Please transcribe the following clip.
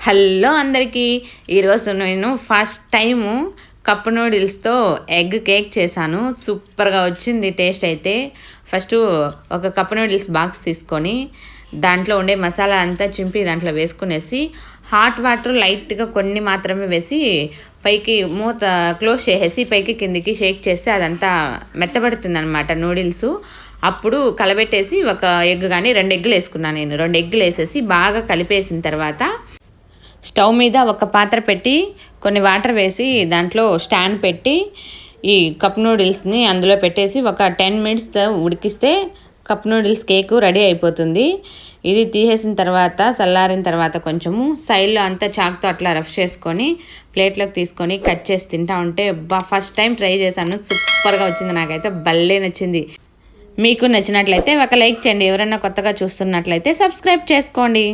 Hello అందరికీ, ఈరోజు నేను ఫస్ట్ టైము కప్ నూడిల్స్తో ఎగ్ కేక్ చేశాను. సూపర్గా వచ్చింది టేస్ట్ అయితే. ఫస్ట్ ఒక కప్ నూడిల్స్ బాక్స్ తీసుకొని దాంట్లో ఉండే మసాలా అంతా చింపి దాంట్లో వేసుకునేసి హాట్ వాటర్ లైట్గా కొన్ని మాత్రమే వేసి పైకి మూత క్లోజ్ చేసేసి పైకి కిందికి షేక్ చేస్తే అదంతా మెత్తబడుతుంది అనమాట నూడిల్స్. అప్పుడు కలబెట్టేసి ఒక ఎగ్ కానీ 2 ఎగ్గులు వేసుకున్నాను నేను. 2 ఎగ్గులు వేసేసి బాగా కలిపేసిన తర్వాత స్టవ్ మీద ఒక పాత్ర పెట్టి కొన్ని వాటర్ వేసి దాంట్లో స్టాండ్ పెట్టి ఈ కప్ నూడిల్స్ని అందులో పెట్టేసి ఒక 10 మినిట్స్ ఉడికిస్తే కప్ నూడిల్స్ కేకు రెడీ అయిపోతుంది. ఇది తీసేసిన తర్వాత చల్లారిన తర్వాత కొంచెము సైడ్లో అంతా చాక్తో అట్లా రఫ్ చేసుకొని ప్లేట్లోకి తీసుకొని కట్ చేసి తింటా ఉంటే ఫస్ట్ టైం ట్రై చేశాను. సూపర్గా వచ్చింది, నాకైతే భలే నచ్చింది. మీకు నచ్చినట్లయితే ఒక లైక్ చేయండి. ఎవరైనా కొత్తగా చూస్తున్నట్లయితే సబ్స్క్రైబ్ చేసుకోండి.